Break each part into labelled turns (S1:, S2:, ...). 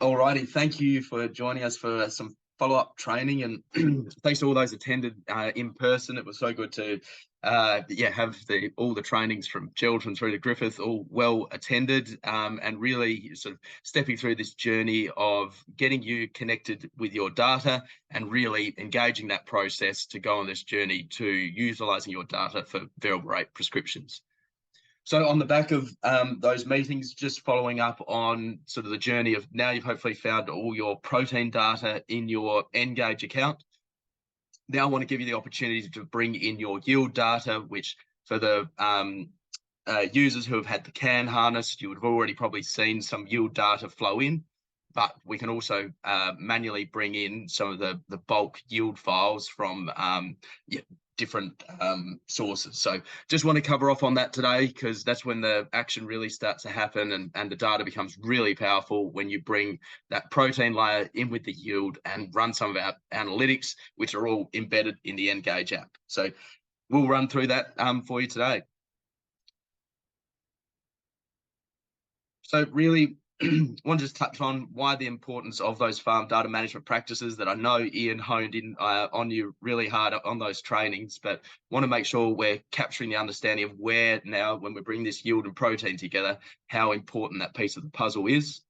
S1: Alrighty, thank you for joining us for some follow-up training, and thanks to all those attended in person. It was so good to have all the trainings from Geraldton through to Griffith all well attended, and really sort of stepping through this journey of getting you connected with your data and really engaging that process to go on this journey to utilising your data for variable rate prescriptions. So on the back of those meetings, just following up on sort of the journey of now you've hopefully found all your protein data in your Engage account. Now I want to give you the opportunity to bring in your yield data, which for the users who have had the CAN harness, you would have already probably seen some yield data flow in, but we can also manually bring in some of the bulk yield files from different sources. So just want to cover off on that today, because that's when the action really starts to happen, and the data becomes really powerful when you bring that protein layer in with the yield and run some of our analytics, which are all embedded in the Engage app. So we'll run through that for you today. So really want to just touch on why the importance of those farm data management practices that I know Ian honed in on you really hard on those trainings, but want to make sure we're capturing the understanding of where now, when we bring this yield and protein together, how important that piece of the puzzle is.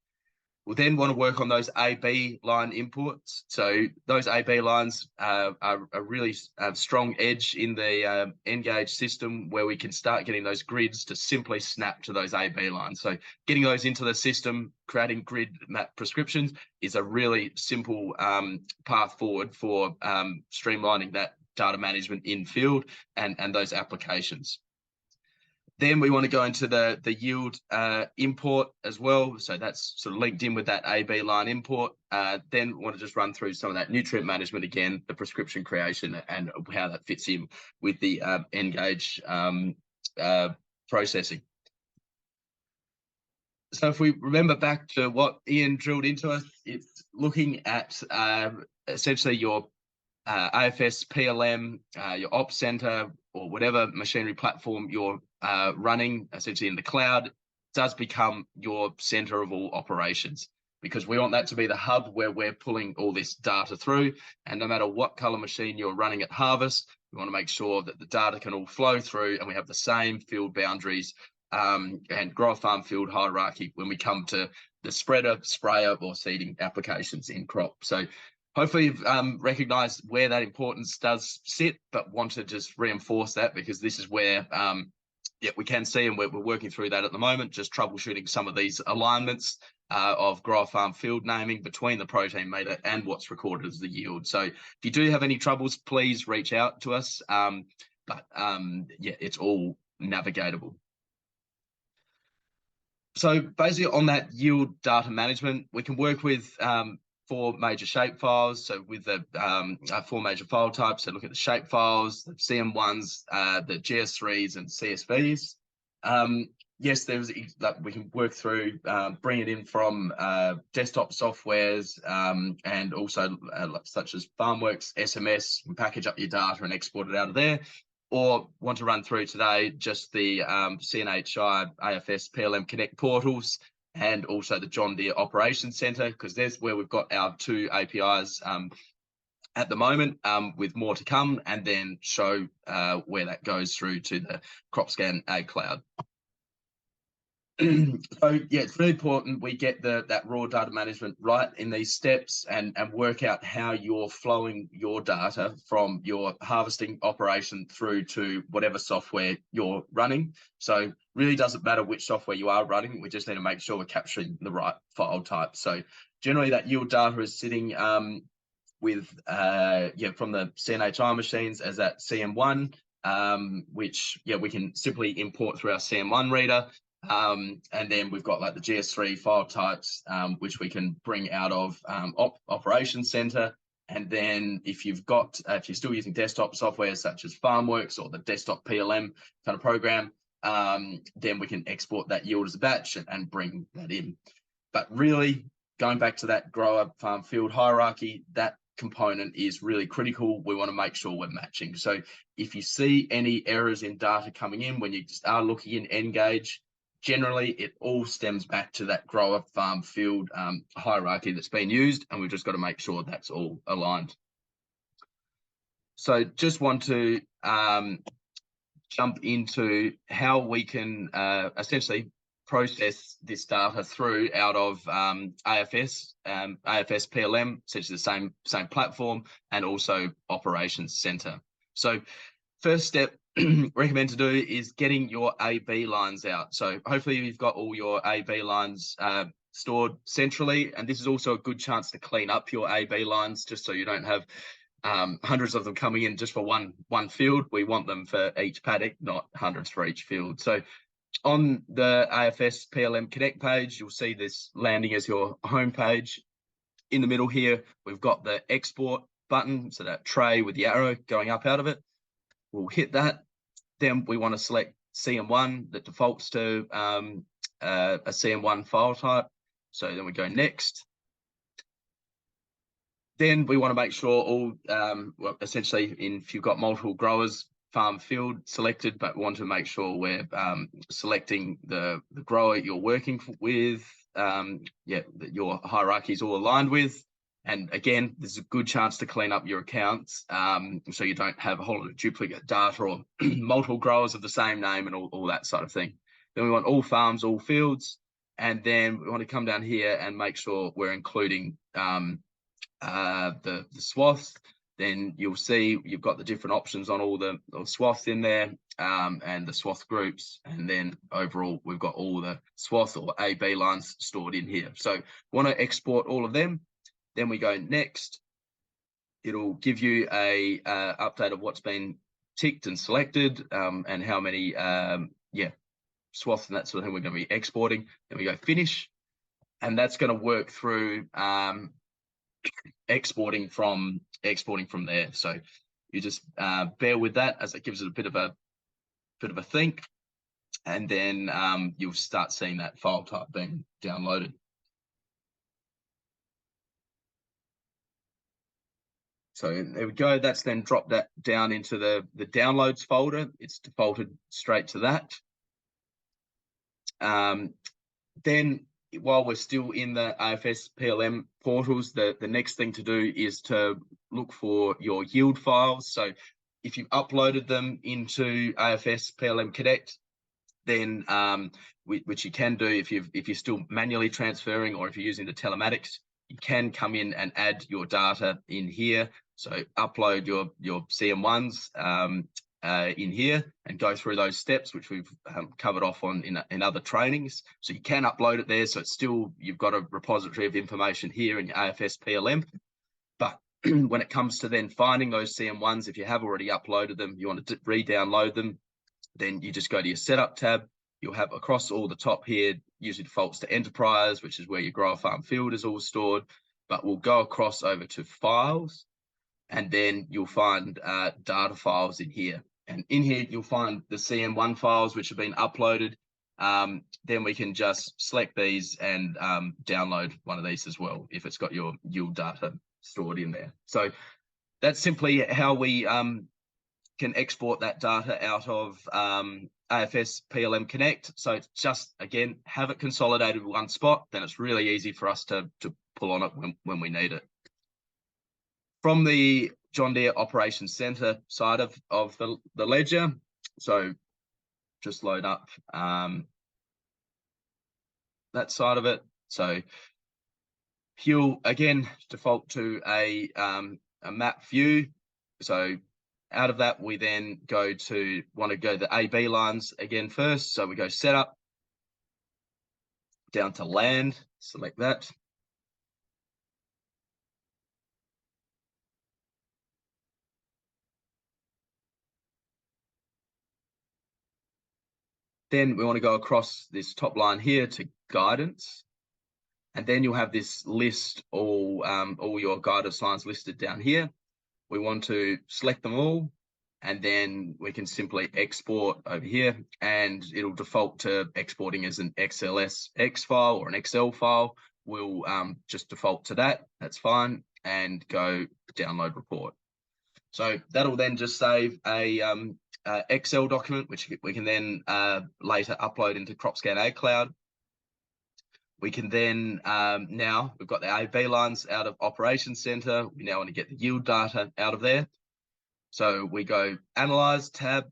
S1: We'll then want to work on those A/B line imports. So those A/B lines are a really strong edge in the Engage system, where we can start getting those grids to simply snap to those A/B lines. So getting those into the system, creating grid map prescriptions is a really simple path forward for streamlining that data management in field and those applications. Then we want to go into the yield import as well. So that's sort of linked in with that A/B line import. Then we want to just run through some of that nutrient management again, the prescription creation, and how that fits in with the Engage processing. So if we remember back to what Ian drilled into us, it's looking at essentially your AFS, PLM, your ops center, or whatever machinery platform you're running essentially in the cloud does become your center of all operations, because we want that to be the hub where we're pulling all this data through. And no matter what color machine you're running at harvest, we want to make sure that the data can all flow through and we have the same field boundaries and grower farm field hierarchy when we come to the spreader, sprayer, or seeding applications in crop. So hopefully you've recognized where that importance does sit, but want to just reinforce that, because this is where we can see, and we're working through that at the moment, just troubleshooting some of these alignments of grower farm field naming between the protein meter and what's recorded as the yield. So if you do have any troubles, please reach out to us. It's all navigatable. So basically on that yield data management, we can work with 4 major shape files. So with the 4 major file types, so look at the shape files, the CM1s, the GS3s and CSVs. Yes, we can work through, bring it in from desktop softwares, and also such as FarmWorks, SMS, and package up your data and export it out of there. Or want to run through today just the CNHI, AFS, PLM Connect portals, and also the John Deere Operations Center, because there's where we've got our 2 APIs at the moment, with more to come, and then show where that goes through to the CropScanAg Cloud. So yeah, it's really important we get that raw data management right in these steps, and work out how you're flowing your data from your harvesting operation through to whatever software you're running. So really doesn't matter which software you are running, we just need to make sure we're capturing the right file type. So generally that yield data is sitting with from the CNHI machines as that CM1, which we can simply import through our CM1 reader. And then we've got like the GS3 file types, which we can bring out of Operations Center. And then if you're still using desktop software such as FarmWorks or the desktop PLM kind of program, then we can export that yield as a batch and bring that in. But really, going back to that grower farm field hierarchy, that component is really critical. We want to make sure we're matching. So if you see any errors in data coming in when you just are looking in Engage, generally it all stems back to that grower farm field hierarchy that's been used, and we've just got to make sure that's all aligned. So just want to jump into how we can essentially process this data through out of AFS PLM, essentially the same platform, and also Operations Center. So first step recommend to do is getting your AB lines out. So hopefully you've got all your AB lines stored centrally, and this is also a good chance to clean up your AB lines, just so you don't have hundreds of them coming in just for one field. We want them for each paddock, not hundreds for each field. So on the AFS PLM Connect page, you'll see this landing as your home page. In the middle here, we've got the export button, so that tray with the arrow going up out of it. We'll hit that. Then we want to select CM1 that defaults to a CM1 file type. So then we go next. Then we want to make sure all, well, essentially, if you've got multiple growers, farm field selected, but we want to make sure we're selecting the grower you're working with, that your hierarchy is all aligned with. And again, there's a good chance to clean up your accounts, so you don't have a whole lot of duplicate data or multiple growers of the same name and all that sort of thing. Then we want all farms, all fields, and then we want to come down here and make sure we're including the swaths. Then you'll see you've got the different options on all the swaths in there, and the swath groups, and then overall we've got all the swath or AB lines stored in here. So want to export all of them. Then we go next. It'll give you a update of what's been ticked and selected, and how many swaths and that sort of thing we're going to be exporting. Then we go finish, and that's going to work through exporting from there. So you just bear with that as it gives it a bit of a think, and then you'll start seeing that file type being downloaded. So there we go. That's then dropped that down into the downloads folder. It's defaulted straight to that. Then while we're still in the AFS PLM portals, the next thing to do is to look for your yield files. So if you've uploaded them into AFS PLM Connect, then which you can do if you're still manually transferring, or if you're using the telematics, you can come in and add your data in here. So upload your CM1s in here and go through those steps, which we've covered off on in other trainings. So you can upload it there. So it's still, you've got a repository of information here in your AFS PLM. But when it comes to then finding those CM1s, if you have already uploaded them, you want to re-download them, then you just go to your setup tab. You'll have across all the top here, usually defaults to enterprise, which is where your grower farm field is all stored. But we'll go across over to files, and then you'll find data files in here. And in here, you'll find the CM1 files, which have been uploaded. Then we can just select these and download one of these as well, if it's got your yield data stored in there. So that's simply how we can export that data out of AFS PLM Connect. So it's just, again, have it consolidated in one spot, then it's really easy for us to pull on it when we need it. From the John Deere Operations Center side of the ledger, so just load up that side of it. So he'll again default to a map view. So out of that, we then want to go the AB lines again first. So we go setup, down to land, select that. Then we want to go across this top line here to guidance. And then you'll have this list, all your guidance lines listed down here. We want to select them all, and then we can simply export over here, and it'll default to exporting as an XLSX file or an Excel file. We'll just default to that. That's fine, and go download report. So that'll then just save a Excel document, which we can then later upload into CropScanAg Cloud. We can then, now we've got the A/B lines out of Operations Center. We now want to get the yield data out of there. So we go Analyze tab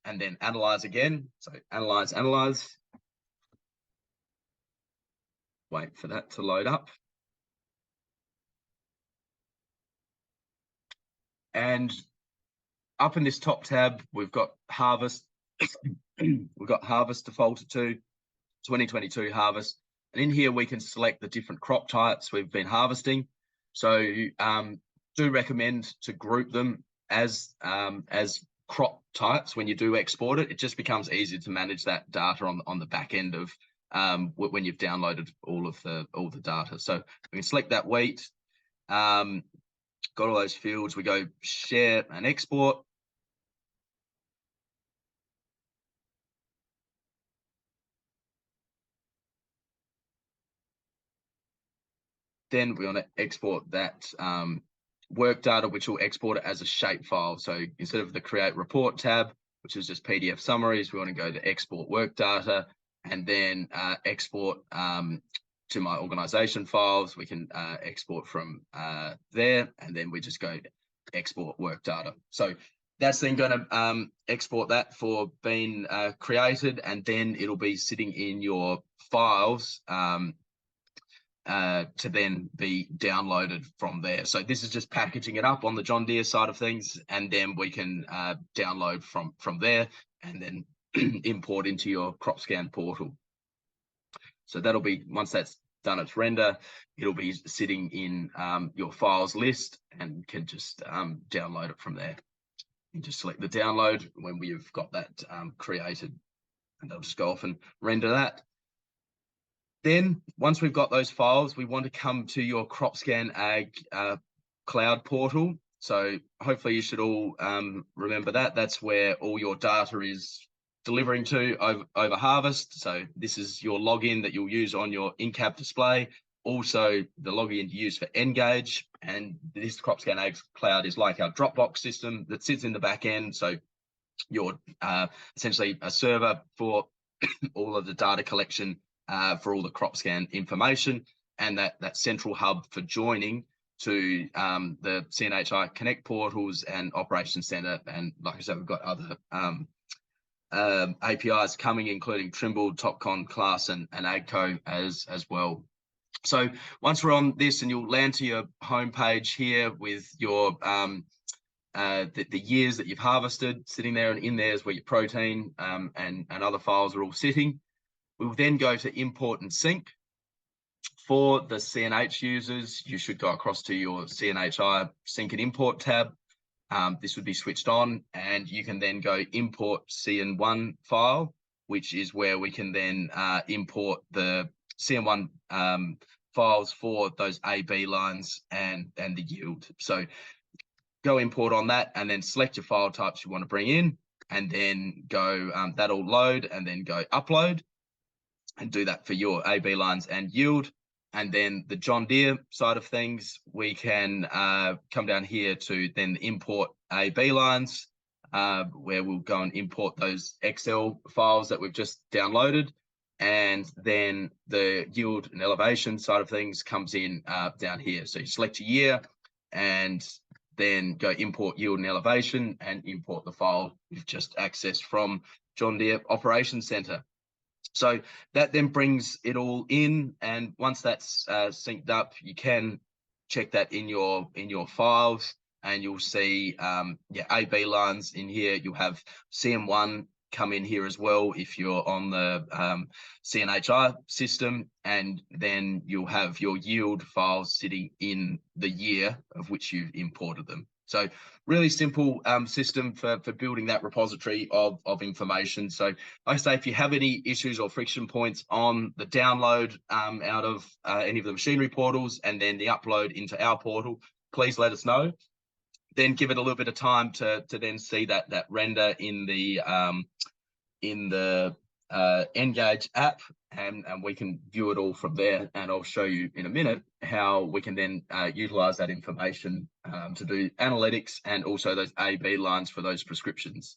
S1: and then Analyze again. So Analyze. Wait for that to load up. And up in this top tab, we've got Harvest. We've got Harvest defaulted to 2022 harvest. And in here, we can select the different crop types we've been harvesting. So do recommend to group them as crop types when you do export it. It just becomes easier to manage that data on the back end of when you've downloaded all the data. So we can select that wheat. Got all those fields. We go share and export. Then we want to export that work data, which will export it as a shape file. So instead of the create report tab, which is just PDF summaries, we want to go to export work data and then export to my organization files. We can export from there, and then we just go export work data. So that's then going to export that for being created, and then it'll be sitting in your files to then be downloaded from there. So this is just packaging it up on the John Deere side of things, and then we can download from there and then import into your CropScan portal. So that'll be, once that's done its render, it'll be sitting in your files list and can just download it from there. You just select the download when we've got that created, and they'll just go off and render that. Then once we've got those files, we want to come to your CropScanAg Cloud portal. So hopefully you should all remember that. That's where all your data is delivering to over harvest. So this is your login that you'll use on your in-cab display. Also the login you use for Engage. And this CropScanAg Cloud is like our Dropbox system that sits in the back end. So you're essentially a server for all of the data collection for all the CropScan information, and that central hub for joining to the CNHI Connect portals and Operations Center. And like I said, we've got other APIs coming, including Trimble, TopCon, Class, and AGCO as well. So once we're on this, and you'll land to your homepage here with your the years that you've harvested sitting there, and in there is where your protein and other files are all sitting. We'll then go to import and sync. For the CNH users, you should go across to your CNHI sync and import tab. This would be switched on, and you can then go import CN1 file, which is where we can then import the CN1 files for those A/B lines and the yield. So go import on that, and then select your file types you want to bring in, and then go, that'll load, and then go upload, and do that for your A/B lines and yield. And then the John Deere side of things, we can come down here to then import A/B lines, where we'll go and import those Excel files that we've just downloaded. And then the yield and elevation side of things comes in down here. So you select your year and then go import yield and elevation, and import the file you've just accessed from John Deere Operations Center. So that then brings it all in, and once that's synced up, you can check that in your files, and you'll see A/B lines in here. You'll have CM1 come in here as well if you're on the CNHI system, and then you'll have your yield files sitting in the year of which you've imported them. So really simple system for building that repository of information. So like I say, if you have any issues or friction points on the download out of any of the machinery portals and then the upload into our portal, please let us know. Then give it a little bit of time to then see that render in the Engage app, and we can view it all from there. And I'll show you in a minute how we can then utilize that information to do analytics and also those A/B lines for those prescriptions.